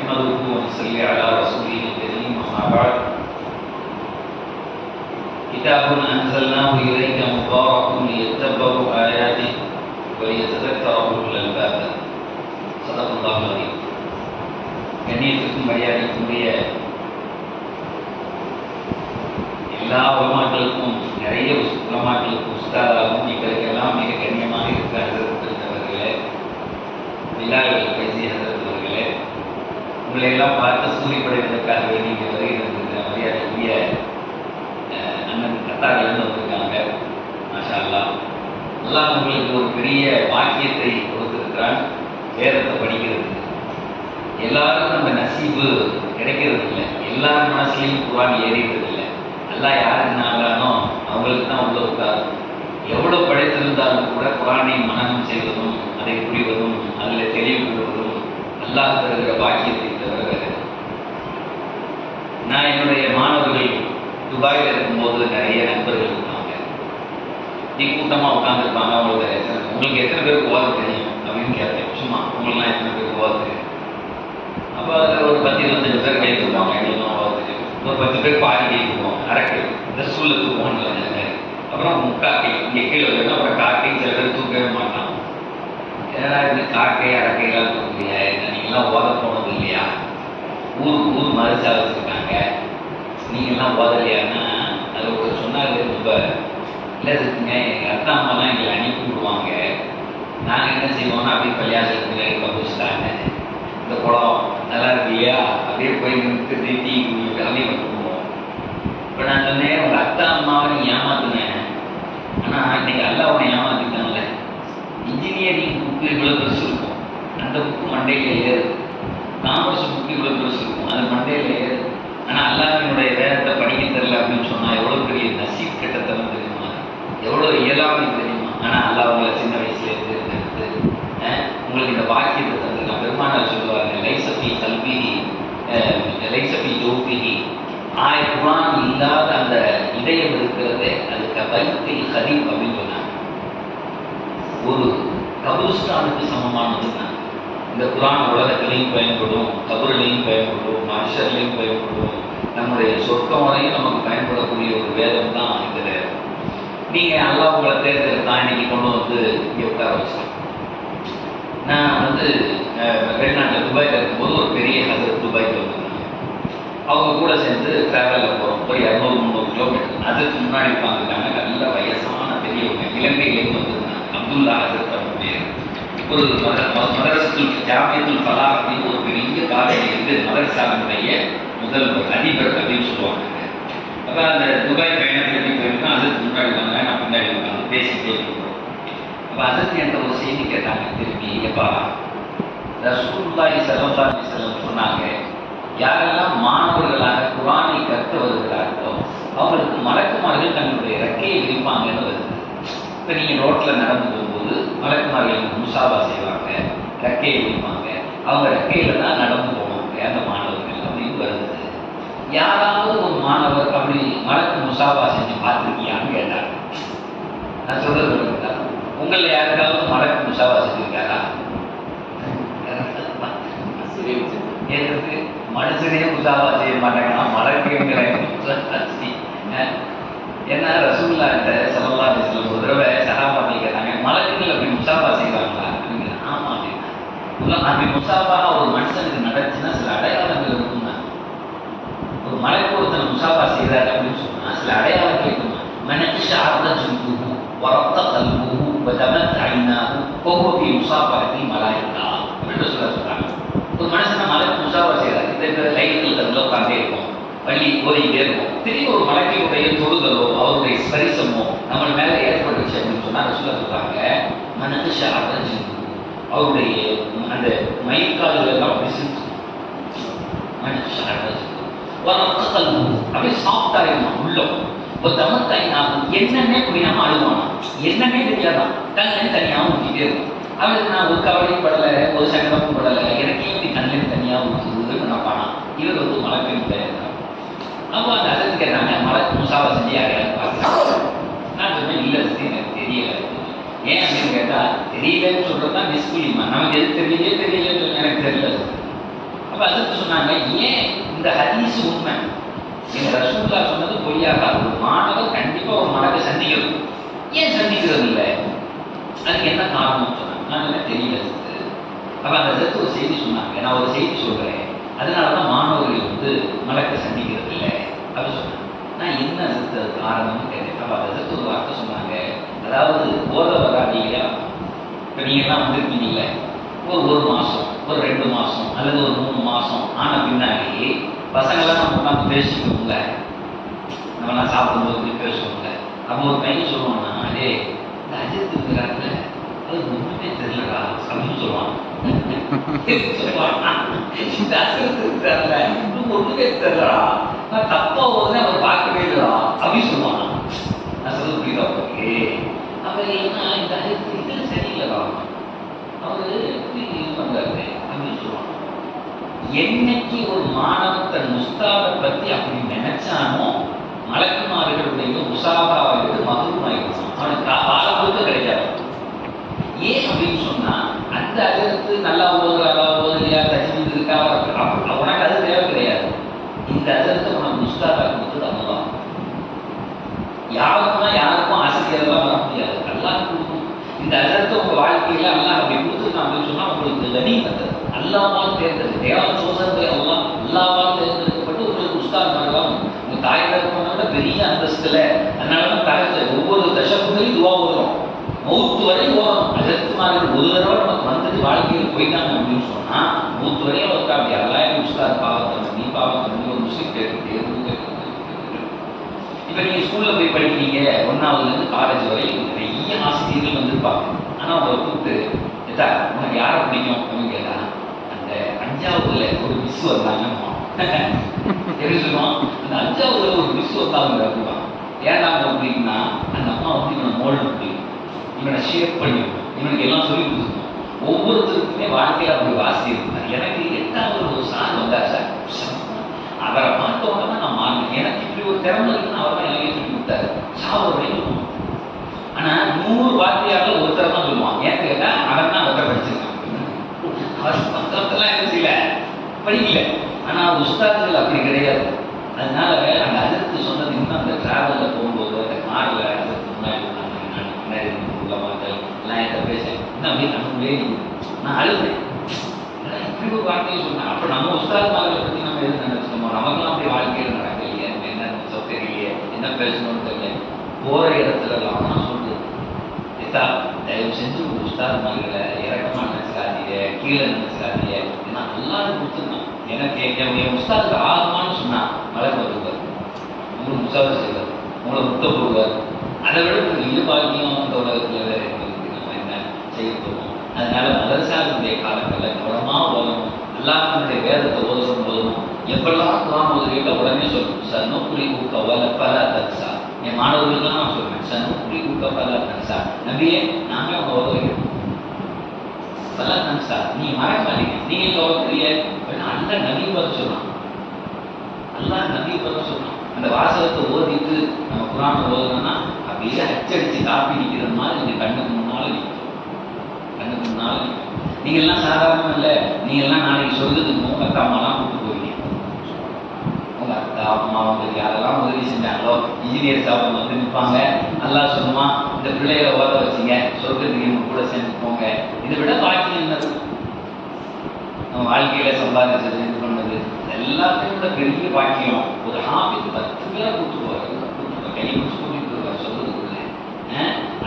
نحمده ونصلي على رسوله الكريم أما بعد كتاب أنزلناه إليك مبارك ليتدبروا آياته وليتذكر أولو الألباب صدق الله العظيم. கண்ணியத்துக்கும் மரியாதைக்குரிய எல்லா உலமாக்களுக்கும் நிறைய உலமாக்களுக்கு உஸ்தாதாகவும் எங்களுக்கெல்லாம் மிக கண்ணியமாக இருக்கிற ஹசரத்துவர்களே, விழாவில் பேசிய ஹசரத்துவர்களே, உங்களை எல்லாம் பார்த்து சூரியப்படைவதற்காக வேண்டி இங்கே வருகிற மரியாதைக்குரிய அண்ணன் கத்தாரிலிருந்து வந்திருக்காங்க. மாஷா அல்லாஹ். அல்லாஹ் உங்களுக்கு ஒரு பெரிய வாக்கியத்தை கொடுத்திருக்கிறான், வேதத்தை படிக்கிறது. எல்லாருக்கும் நம்ம நசீபு கிடைக்கிறது இல்லை, எல்லார் மனசுலையும் குர்ஆன் ஏறிடுறது இல்லை. அல்லாஹ் யாருக்கு நாங்களானோ அவங்களுக்கு தான் உள்ள உட்காரு. எவ்வளோ படித்திருந்தாலும் கூட குர்ஆனை மனனம் செய்வதும் அதை புரிவதும் அதில் தெளிவு பெறுவதும் அல்லாஹ் தருகிற பாக்கியத்தை தவிர. நான் என்னுடைய மாணவர்கள் துபாயில் இருக்கும்போது நிறைய நண்பர்கள் இருப்பாங்க. நீ கூட்டமாக உட்காந்துருப்பாங்க. உங்களுக்கு எத்தனை பேருக்கு ஓத தெரியும் அப்படின்னு கேட்டேன். சும்மா உங்களுக்குலாம் எத்தனை பேருக்கு ஓத தெரியும்? அப்போ அதில் ஒரு 10-15 பேர் கை கொடுப்பாங்க. எங்களுக்கும் ஓத தெரியும். ஒரு 10 பேர் பாதி கை கொடுப்போம், அரைக்கை இந்த சூழலுக்கு போகல. அப்புறம் முக்காக்கை இங்கே கீழே வருது. அப்புறம் காக்கை சில பேர் தூக்கவே மாட்டான். ஏன்னா இது காக்கை அரைக்கையெல்லாம் தூக்கலையா? நீங்கள்லாம் ஓத போனது இல்லையா? ஊர் மறுச்சா வச்சுருக்காங்க, நீங்கள்லாம் ஓதலையான்னா அது ஒரு சொன்னார். ரொம்ப இல்லை இருக்குங்க, எங்கள் அத்தா அம்மாலாம் எங்களை அனுப்பி விடுவாங்க. நாங்கள் என்ன செய்வோம்னா அப்படியே பள்ளியாசலுக்கு கம்பிச்சிட்டாங்க. இந்த குளம் நல்லா இருக்கு இல்லையா, அப்படியே போய் நிறுத்து டீ குடிக்கிட்டு அப்படியே பண்ணுவோம். இப்போ நான் சொன்னேன், உங்கள் அத்தா அம்மாவை நீ ஏமாத்துனேன், ஆனால் இன்னைக்கு அல்லா உன்னை ஏமாத்திட்டான்ல. இன்ஜினியரிங் புக்கு இவ்வளோ பெருசு இருக்கும், அந்த புக்கு மண்டையில் ஏறு. காமர்ஸ் புக்கு இவ்வளோ பெருசு இருக்கும், அது மண்டையில் ஏறு. ஆனால் அல்லாஹ்வினுடைய வேதத்தை படிக்க தெரியல அப்படின்னு சொன்னால் எவ்வளோ பெரிய நசீப் கெட்டத்தனம் தெரியுமா, எவ்வளோ இயலாமை தெரியுமா? ஆனால் அல்லாஹ் உங்களை சின்ன வயசுல தேர்ந்தெடுத்து உங்களுக்கு இந்த வாக்கியத்தை தந்துருக்கான். பெருமானார் சொல்லுவாங்க, லைசபி கல்விஹி லைசபி ஜோபிஹி, குர்ஆன் இல்லாத அந்த இதயம் இருக்கிறதே அதுக்கு பைத்தில் ஹதீப் அப்படின்னு சொன்னாங்க. ஒரு கபுஸ்தானுக்கு சமமானது தான் இந்த குர்ஆன். உலகத்திலையும் பயன்படும், கபரிலையும் பயன்படும், மனுஷர்லையும் பயன்படும், நம்முடைய சொர்க்கம் வரையும் நமக்கு பயன்படக்கூடிய ஒரு வேதம் தான் இந்த வேதம். நீங்கள் அல்லாஹ் உங்களை தேர்ந்தெடுத்தான் இன்னைக்கு கொண்டு வந்து இங்கே உட்கார வச்சேன். நான் வெளிநாட்டில் துபாயில் இருக்கும்போது ஒரு பெரிய ஹசரத் துபாய்க்கு வந்திருந்தாங்க. அவங்க கூட சேர்ந்து ட்ராவலில் போகிறோம். ஒரு 200-300 கிலோமீட்டர். அதுக்கு முன்னாடி உட்காந்துருக்காங்க நல்ல வயசான பெரியவங்க, இலங்கையிலேருந்து வந்திருந்தாங்க. அப்துல்லா ஹசரத் அவங்க பேர். ஒரு மதரசத்துல் ஜாமியத்துல் ஃபலாஹ் அப்படின்னு ஒரு பெரிய காலேஜ் இருந்து மதரசாவினுடைய முதல்வர் அதிபர் அப்படின்னு சொல்லுவாங்க. அப்போ அந்த துபாய் பயணத்தை எப்படி போயிருக்கோம், அதுக்கு முன்னாடி வந்தாங்க, நான் பின்னாடி உட்காந்து பேசிக்கிட்டே இருக்கிறோம். அப்போ அதுக்கு என்ற ஒரு செய்தி கேட்டாங்க திரும்பி. எப்பா, ரசூலுல்லாஹி ஸல்லல்லாஹு அலைஹி வஸல்லம் சொன்னாங்க, யாரெல்லாம் மாணவர்களாக குர்ஆனை கற்று வருகிறார்களோ அவங்களுக்கு மலக்குமார்கள் தங்களுடைய ரெக்கையை விரிப்பாங்கன்னு வருது. இப்போ நீங்கள் ரோட்டில் நடந்து போகும்போது மலக்குமார்கள் முசாபா செய்வாங்க, ரெக்கையை விரிப்பாங்க, அவங்க ரெக்கையில் தான் நடந்து போவாங்க அந்த மாணவர்கள் அப்படின்னு வருது. யாராவது ஒரு மாணவர் அப்படி மலக்கு முசாபா செஞ்சு பார்த்துருக்கியான்னு கேட்டாங்க. நான் சொல்றது உங்களில் யாருக்காவது மலக்கு முசாபா செஞ்சிருக்காரா? ஏற்றது மனுஷனே முசாபா செய்ய மாட்டாங்கன்னா மலக்குங்கிற ஏன்னா ரசூலுல்லாஹி ஸல்லல்லாஹு அலைஹி வஸல்லம் ஒரு தடவை சஹாபாக்கள் கேட்டாங்க, மலக்குகள் அப்படி முசாபா செய்வாங்களா அப்படிங்கிற. ஆமா அப்படின்னா, அப்படி முசாபா ஒரு மனுஷனுக்கு நடந்துச்சுன்னா சில அடையாளங்கள் இருக்கும்னா, ஒரு மலைக்கு ஒருத்தனை முசாபா செய்கிறார் அப்படின்னு சொன்னா சில அடையாளங்கள் இருக்குமா. மனசு ஆர்தூ வரத்த கல்பூ வதமத் ஐனாஹு கோபி முசாபாத்தி மலாயிகா அப்படின்னு சொல்றாங்க. ஒரு மனுஷனை மலைக்கு முசாபா செய்கிறார். இந்த லைட்டில் தந்தில் உட்காந்தே இருக்கும், வள்ளி ஓதிக்கிட்டே இருக்கும். திடீர்னு ஒரு மலைக்கினுடைய தொடுதலோ அவருடைய ஸ்பரிசமோ நம்ம மேலே ஏற்பட்டுச்சு அப்படின்னு சொன்னால் சொல்றாங்க, மனசு ஆர்தூ அவருடைய அந்த மயிர்கால்கள் எல்லாம் அப்படி செஞ்சு மனசு ஆர்தூ அப்படியே சாஃப்டா இருக்கும் உள்ளம். ஒரு தமத்தாயினாகும் என்னன்னே புரியாம அழுவானா, என்னன்னே தெரியாதான், கண்ணில் தனியாகவும் ஊற்றிட்டே இருக்கும். அவருக்கு நான் ஒரு கவலையும் படலை, ஒரு சங்கடமும் படலை, எனக்கு எப்படி கண்ணில் தனியாக ஊற்றுதுன்னு நினைப்பானா. இவர் மலக்கையும் கிடையாது. அப்போ அந்த அரசு கேட்டாங்க, மலக்கு முசாபா செஞ்சு யாரையாவது பார்த்து. நான் சொன்னேன், இல்லை எனக்கு தெரியல. ஏன் அப்படின்னு கேட்டால், தெரியலன்னு சொல்றது தான் நிஸ்குலிமா. நமக்கு எது தெரியலையே எனக்கு தெரியல. அப்ப அதுக்கு சொன்னாங்க, ஏன் இந்த ஹதீஸ் உண்மை, எங்க ரசூலுல்லாஹ் சொன்னது பொய்யாகாது. ஒரு மாணவர் கண்டிப்பா ஒரு மலக்கை சந்திக்கணும், ஏன் சந்திக்கிறது இல்லை, அதுக்கு என்ன காரணம் சொன்னாங்க. நான் என்ன தெரியல. அப்ப அந்த இடத்துல ஒரு செய்தி சொன்னாங்க, நான் ஒரு செய்தி சொல்றேன், அதனாலதான் மாணவர்கள் வந்து மலக்கை சந்திக்கிறது இல்லை அப்படின்னு சொன்னாங்க. நான் என்ன அது காரணம்னு கேட்டேன். அப்ப அந்த இடத்துல ஒரு வார்த்தை சொன்னாங்க, அதாவது போத வராது இல்லையா, இப்ப நீங்க எல்லாம் வந்திருக்கீங்கல்ல, ஒரு மாசம், ஒரு 2 மாசம் அல்லது ஒரு 3 மாசம் ஆன பின்னாடி பசங்கள்லாம் நம்ம உட்காந்து பேசிக்கோங்க, நம்மலாம் சாப்பிடும்போது பேசுவோம்ல. அப்போ ஒரு பையன் சொல்லுவான்னா, அதே இந்த அஜித் இருக்கிறாங்கல்ல, அது ஒண்ணுமே தெரியலடா அப்படின்னு சொல்லுவான். இந்த அஜித் இருக்கிறாங்கல்ல, இன்னும் ஒண்ணுமே தெரியலடா, நான் தப்பா போதுன்னு அவர் பார்க்கவே இல்லடா அப்படின்னு சொல்லுவான். நான் சொல்ல புரியுதா உங்களுக்கு? அப்ப ஏன்னா இந்த அஜித் இது சரியில்லடா, அவரு இது பண்றாரு அப்படின்னு சொல்லுவாங்க. என்னைக்கு ஒரு மாணவன் தன் முஸ்தாதை பத்தி அப்படி நினைச்சானோ, மலக்குமார்களுடைய முசாபாவுக்கு மகரூமாயிருக்கும், அவனுக்கு காலத்துக்கு கிடைக்காது. ஏன் அப்படின்னு சொன்னா, அந்த அஜத்து நல்லா ஓதுறாரா ஓதலையா தஜ்வீத் இருக்கா, உனக்கு அது தேவை கிடையாது. இந்த அஜத்தை உனக்கு முஸ்தாதா கொடுத்தது அவ்வளவுதான். யாருக்கும் ஆசிரியர்லாம் வர முடியாது, அல்லாஹ் கொடுக்கும். இந்த அஜத்தை உங்க வாழ்க்கையில அல்லாஹ் அப்படி கொடுத்துருக்கான் அப்படின்னு சொன்னா உங்களுக்கு கனிமத்து அல்லாஹ்வால் தேர்ந்தெடுத்து, தேவன் சோதனை அல்லாஹ்வால் தேர்ந்தெடுக்கப்பட்டு உங்களுக்கு உஸ்தாத் பண்ணலாம். உங்க தாய் தகப்பனை விட பெரிய அந்தஸ்துல. அதனாலதான் தாயத்தை ஒவ்வொரு தசப்புகளையும் துவா ஓதுறோம், மௌத்து வரை ஓதணும். அஜத்துமார்கள் ஒரு தடவை நமக்கு வந்துட்டு வாழ்க்கையில் போயிட்டாங்க அப்படின்னு சொன்னா மௌத்து வரையும் அவருக்கு அப்படி அல்லாஹ் உஸ்தாத் பாவத்தை நீ பாவத்தை ஒரு முஸ்லீம் கேட்குது. இப்ப நீங்க ஸ்கூல்ல போய் படிக்கிறீங்க, 1ஆவதுல இருந்து காலேஜ் வரை நிறைய ஆசிரியர்கள் வந்திருப்பாங்க. ஆனா அவங்களை கூப்பிட்டு, ஏதா உனக்கு யாரை பிடிக்கும் அப்படின்னு கேட்டா, அந்த 5ஆவதுல ஒரு மிஸ் வந்தாங்க எப்படி சொல்லுவான், அந்த 5ஆவதுல ஒரு மிஸ் வந்தாங்க அப்படிவான். ஏன்டா அப்படின்னா, அந்த அம்மா வந்து இவனை மோல்டு பிடிக்கும், இவனை ஷேப் பண்ணிடும், இவனுக்கு எல்லாம் சொல்லி கொடுத்துருக்கோம். ஒவ்வொருத்தருக்குமே வாழ்க்கையில அப்படி வாசி இருந்தார். எனக்கு 8ஆவது ஒரு சார் வந்தார் சார், அவரை பார்த்த உடனே நான் மாறினேன். எனக்கு இப்படி ஒரு திறமை இருக்குன்னு அவர் தான் எனக்கு சொல்லி கொடுத்தாரு. சாவர வரைக்கும். ஆனா 100 வார்த்தையாளர் ஒருத்தர் தான் சொல்லுவான். ஏன் கேட்டா அவன் தான் ஒருத்தர் படிச்சிருக்கான். அவர் மற்றவத்தெல்லாம் என்ன செய்யல, படிக்கல. ஆனா உஸ்தாதுகள் அப்படி கிடையாது. அதனால அந்த அஜத்து சொன்னது இன்னும் அந்த டிராவல்ல போகும்போது அந்த கார்ல அஜத்து முன்னாடி முன்னாடி மக்கள் எல்லாம் என்கிட்ட பேசேன், இன்னும் அப்படியே நமக்குள்ளே நான் அழுதுறேன். இப்படி ஒரு வார்த்தையை சொன்னேன். அப்ப நம்ம உஸ்தாதுமார்களை பத்தி நம்ம எது நினைச்சோமோ, நமக்கெல்லாம் அப்படி வாழ்க்கையில் நடக்கலையே, என்ன தெரியலையே, என்ன பேசணும்னு தெரியல. போற இடத்துல எல்லாம் நான் சொல்றது, தயவு செஞ்சு ஒரு உஸ்தாதுமார்களை இறக்கமா நினைச்சுக்காதீங்க, கீழே நினைச்சுக்காதீங்க. ஏன்னா எல்லாரும் கொடுத்துருந்தான். எனக்கு என் உஸ்தாதுக்கு ஆகுமான்னு சொன்னா மலர் வருவார், உங்களுக்கு முசாவை செய்வார், உங்களை முத்த போடுவார். அதை விட ஒரு இயல்பாகியும் அந்த உலகத்துல வேற எங்களுக்கு நம்ம என்ன செய்ய போறோம். அதனால மதரசாவுடைய காலங்களில் கவனமா ஓதணும். அல்லாஹ்வுடைய வேதத்தை ஓதணும். எப்பெல்லாம் குர்ஆன் ஓதுறீங்களோ உடனே சொல்லணும், சனுக்குரி உக்கவல பல தக்ஸா. என் மாணவர்களுக்கெல்லாம் நான் சொல்றேன், சனுக்குரி உக்கவல தக்ஸா. நபியே நாமே அவங்க ஓத வைக்கணும். பல தக்ஸா நீ மறக்காதீங்க. நீங்க ஓதுறீங்க அல்ல நபி பத்தி சொல்லலாம், அல்லாஹ் நபி பத்தி சொல்லலாம். அந்த வாசகத்தை ஓதிட்டு நம்ம குர்ஆன் ஓதுனோம்னா அப்படியே அச்சடிச்சு காப்பி நிற்கிற மாதிரி இந்த கண்ணுக்கு முன்னால நிற்கும். நீங்க எல்லாம் சாதாரணம் இல்ல, நீங்க எல்லாம் நாளைக்கு சொல்றதுக்கு உங்க அக்கா அம்மாலாம் கூப்பிட்டு போவீங்க. உங்க அக்கா அம்மா உங்களுக்கு யாரெல்லாம் உதவி செஞ்சாங்களோ, இன்ஜினியர் சாப்பிட வந்து நிற்பாங்க. நல்லா சொல்லுமா, இந்த பிள்ளைகளை ஓத வச்சிங்க, சொர்க்கத்துக்கு இவங்க கூட சேர்ந்து போங்க. இதை விட பாக்கியம் என்னது? நம்ம வாழ்க்கையில சம்பாதிச்சது, இது பண்ணது எல்லாத்தையும் விட பெரிய பாக்கியம். ஒரு ஹாபிக்கு 10 பேரை கூப்பிட்டு போவாங்க, கை முடிச்சு கூட்டிட்டு போவாங்க சொல்றதுக்குள்ள.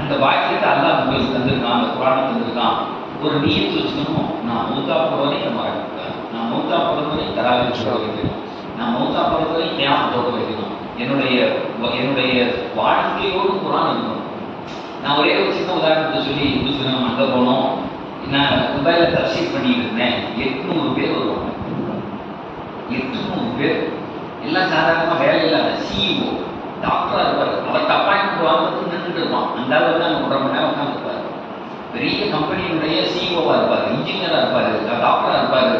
அந்த பாக்கியத்தை அல்லாஹ் உங்களுக்கு தந்திருக்கான், அந்த குர்ஆனை தந்திருக்கான். ஒரு நியத்து வச்சுக்கணும், நான் மௌத்தா போடுறதை மறக்கக்கூடாது, நான் மௌத்தா போடுறதை தராவில் சொல்ல வைக்கணும், நான் மௌத்தா போடுறதை ஞாபகத்தோட வைக்கணும். என்னுடைய வாழ்க்கையோடு குர்ஆன் இருக்கணும். நான் ஒரே ஒரு சின்ன உதாரணத்தை சொல்லி நம்ம அங்கே போனோம். நான் துபாயில தஃப்சீர் பண்ணிட்டு இருந்தேன். 800 பேர் வருவாங்க. 800 பேர் எல்லாம் சாதாரணமாக வேலை இல்லாத சிஇஓ டாக்டரா இருப்பாரு. அவருக்கு அப்பாயின்மெண்ட் வாங்குறதுக்கு நின்றுட்டு இருப்பான். அந்த அளவுக்கு தான் 1.5 மணி நேரம் உட்காந்துருப்பாரு. பெரிய கம்பெனியுடைய சிஇஓவா இருப்பாரு, இன்ஜினியரா இருப்பாரு, டாக்டரா இருப்பாரு.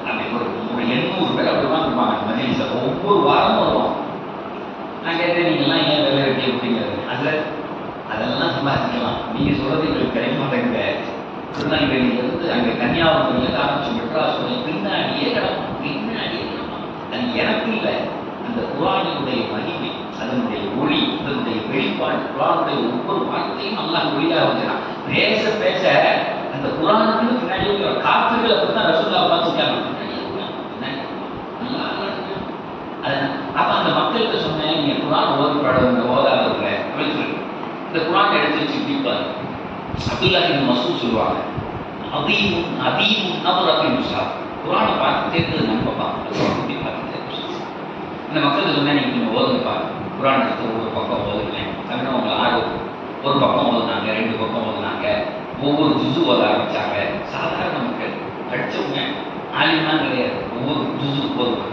அப்படி ஒரு 800 பேர் அப்படி உட்காந்துருப்பாங்க மஜ்லிஸ்ல. ஒவ்வொரு வாரமும் வருவாங்க. நான் கேட்டேன், நீங்க எல்லாம் ஏன் வேலை வெட்டி அப்படிங்கிறது? அதெல்லாம் சம்பாதிக்கலாம், நீங்க சொல்றது எங்களுக்கு கிடைக்க மாட்டேங்குது. திருநெல்வேலியிலிருந்து அங்கே கன்னியாகுமரியிலிருந்து ஆரம்பிச்சு மெட்ராஸ் பின்னாடியே கிடக்கும். எனக்கு இல்லை, அந்த குர்ஆனுடைய மகிமை, அதனுடைய ஒளி, அதனுடைய வெளிப்பாடு, குர்ஆனுடைய ஒவ்வொரு வார்த்தையும் அல்லாஹ் ஒளியாக வச்சுறான். பேச பேச அந்த குர்ஆனுக்கு பின்னாடி காத்துகளை பற்றி தான் ரசூலுல்லாஹ் பார்த்துருக்காங்க. அப்ப அந்த மக்கள்கிட்ட சொன்னேன், நீங்க குர்ஆன் ஓதாதவங்க அப்படின்னு சொல்லி இந்த குர்ஆன் எடுத்து வச்சு இப்படிப்பாரு. அப்துல்லாஹ் இப்னு மஸ்ஊத் சொல்லுவாங்க, அதீமுன் நபரத்தில் முஸ்ஹாப், குர்ஆனை பார்த்து தேர்ந்தது நம்ம பார்த்து இந்த மக்கள் சொன்னா நீங்க கொஞ்சம் ஓதுங்கப்பா, குர்ஆன் எடுத்து ஒவ்வொரு பக்கம் ஓதுனேன் அப்படின்னா உங்களை ஆர்வம். ஒரு பக்கம் ஓதுனாங்க, 2 பக்கம் ஓதுனாங்க, ஒவ்வொரு ஜுசு ஓத ஆரம்பிச்சாங்க. சாதாரண மக்கள் படிச்சவங்க ஆலிம்லாம் கிடையாது, ஒவ்வொரு ஜுசு ஓதுவாங்க.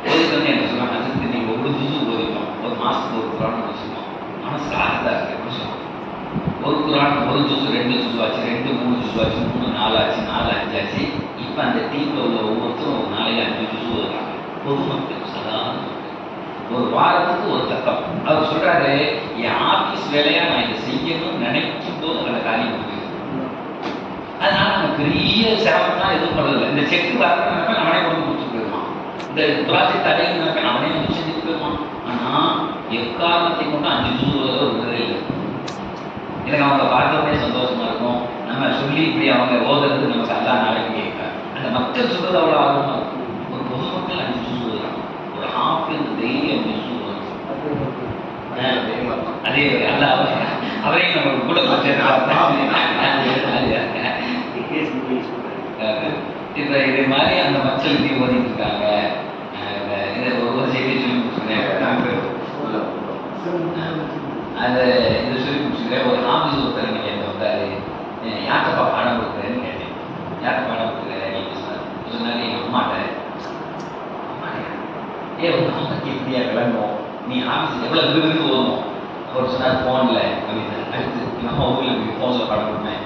ஓதுக்கு வந்து என்ன சொல்லுவாங்க, அதுக்கு நீங்க ஒவ்வொரு ஜுசு ஓதிட்டோம், ஒரு மாசத்துக்கு ஒரு குர்ஆன் வச்சுக்கோம், மனசு ஆறுதா இருக்கு சொல்லுவாங்க. ஒரு குர்ஆன் ஒரு ஜுசு 2 ஜுசு ஆச்சு, 2 3 ஜுசு ஆச்சு, 3 4 ஆச்சு, 4 5 ஆச்சு. இப்ப அந்த டீம்ல உள்ள ஒவ்வொருத்தரும் ஒரு 4 5 ஜுசு ஓதுறாங்க. பொதுமக்கள் சாதாரண ஒரு வாரத்துக்கு ஒரு தக்கம். அவர் சொல்றாரு, என் ஆபீஸ் வேலையா நான் இதை செய்யணும்னு நினைக்கும் போது அந்த காரியம் முடியுது. அதனால நம்ம பெரிய சிரமம்லாம் எதுவும் பண்ணதில்லை. இந்த செக் வரணும் நினைப்ப அவனே கொண்டு கொடுத்துட்டு போயிடுவான், இந்த ப்ராஜெக்ட் அடையணும் நினைப்ப அவனே வந்து செஞ்சுட்டு போயிடுவான். ஆனா எக்காரணத்தை கொண்டு 5 ஜூ விடுறதே இல்லை. எனக்கு அவங்க பார்க்கவே சந்தோஷமா இருக்கும். நம்ம சொல்லி இப்படி அவங்க ஓதுறது நமக்கு எல்லா நாளைக்கு கேட்க அந்த மக்கள் சொல்றது அவ்வளோ ஆர்வமா இருக்கும். ஒரு பொதுமக்கள் 5 ஜூ ஓதுறாங்க, ஒரு ஹாஃபிஸ் டெய்லி 5 ஜூ ஓதுறாங்க. அதே அல்ல அவரையும் நம்ம கூட இப்ப இதே மாதிரி அந்த மக்கள் இப்படி ஓதிட்டு இருக்காங்க. இதை ஒரு செய்தி சொல்லி முடிச்சுக்கிறேன். அதை இதை சொல்லி முடிச்சுக்கிறேன். ஒரு ஆபீஸ் ஒருத்தர் நீங்க என்ன வந்தாரு, யார்கிட்டப்பா பாடம் கொடுக்குறேன்னு கேட்டேன். யார்கிட்ட பாடம் கொடுக்குறேன் நீங்க சொன்னாரு, எங்க அம்மாட்ட. உங்க அம்மாக்கு எப்படியா விளங்கும், நீ ஆபீஸ் எவ்வளவு விருது ஓதும். அவர் சொன்னார் போன்ல அப்படின்னு. அடுத்து எங்க அம்மா ஊர்ல போன்ல பாடம் கொடுத்தேன்.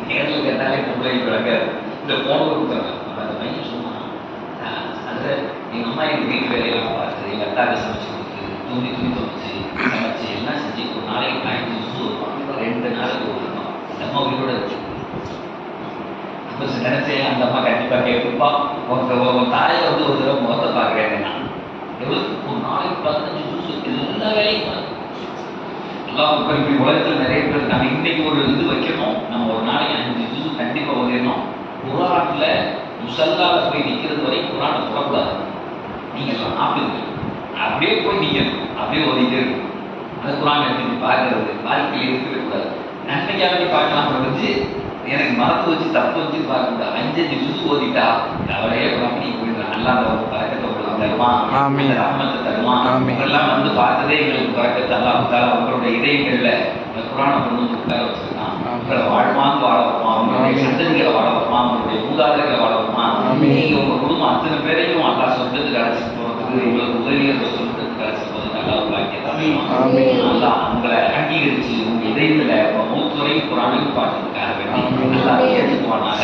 நேரில் கேட்டாலே பொம்பளை விளங்காது, இந்த போன கொடுத்தாங்க. அந்த பையன் சொன்னா, அதுல எங்க அம்மா எங்க வீட்டு வேலையெல்லாம் பார்த்து, எங்க அத்தாவுக்கு சமைச்சு கொடுத்து, துணி துவைச்சு சமைச்சு எல்லாம் செஞ்சு ஒரு நாளைக்கு 5 ஜூஸ் வருவாங்க, 2 நாளைக்கு வருவாங்க. அந்த அம்மா வீட்டோட வச்சு அப்ப நினைச்சேன், அந்த அம்மா கண்டிப்பா கேட்பா, உங்க தாயை வந்து ஒரு தடவை முகத்தை பார்க்கிறேன். நான் எவ்வளவு ஒரு நாளைக்கு 15 ஜூஸ் எல்லா வேலையும் பார்த்து எல்லாம் இப்படி உலகத்தில் நிறைய பேர் நம்ம இன்னைக்கு ஒரு இது வைக்கணும், நம்ம ஒரு நாளைக்கு 5 ஜூஸ் கண்டிப்பா ஓதிடணும். குர்ஆன்ல முசல்லால போய் நிற்கிறது வரை குர்ஆனை தொடக்கூடாது. நீங்க ஆப்பிள் அப்படியே போய் நிற்கணும், அப்படியே ஓதிட்டே இருக்கும். அந்த குர்ஆன் எடுத்து பார்க்கறது வாழ்க்கையில் இருக்கவே கூடாது. நன்மைக்காக பார்க்கலாம் வச்சு எனக்கு மரத்து வச்சு தப்பு வச்சு பார்க்கக்கூடாது. 5 ஜூஸ் ஓதிட்டா அவளையே நீ போயிடலாம். நல்லா பழக்கத்தை தருவான், ரஹ்மத்தை தருவான். இதெல்லாம் வந்து பார்த்ததே எங்களுக்கு பழக்கத்தை அல்லாஹ் அவங்களுடைய இதயங்கள்ல இந்த குர்ஆனை கொண்டு வந்து உட்கார வச்சிருக்கான். உங்களை வாழ்வாங்க வாழ வைப்பான், அவங்களுடைய சந்ததிகளை வாழ வைப்பான், அவங்களுடைய மூதாதைகளை வாழ வைப்பான். நீங்க உங்க குடும்பம் அத்தனை பேரையும் அல்லாஹ் சொர்க்கத்துக்கு அழைச்சிட்டு போறதுக்கு, உங்களுக்கு உதவியர்கள் சொர்க்கத்துக்கு அழைச்சிட்டு போறதுக்கு அல்லாஹ் பாக்கியத்தை அல்லாஹ் உங்களை அங்கீகரிச்சு உங்க இதயத்துல மூத்துவரையும் குர்ஆனையும் பார்க்கறதுக்காக வேண்டி அல்லாஹ் ஏற்றுக்குவானாக.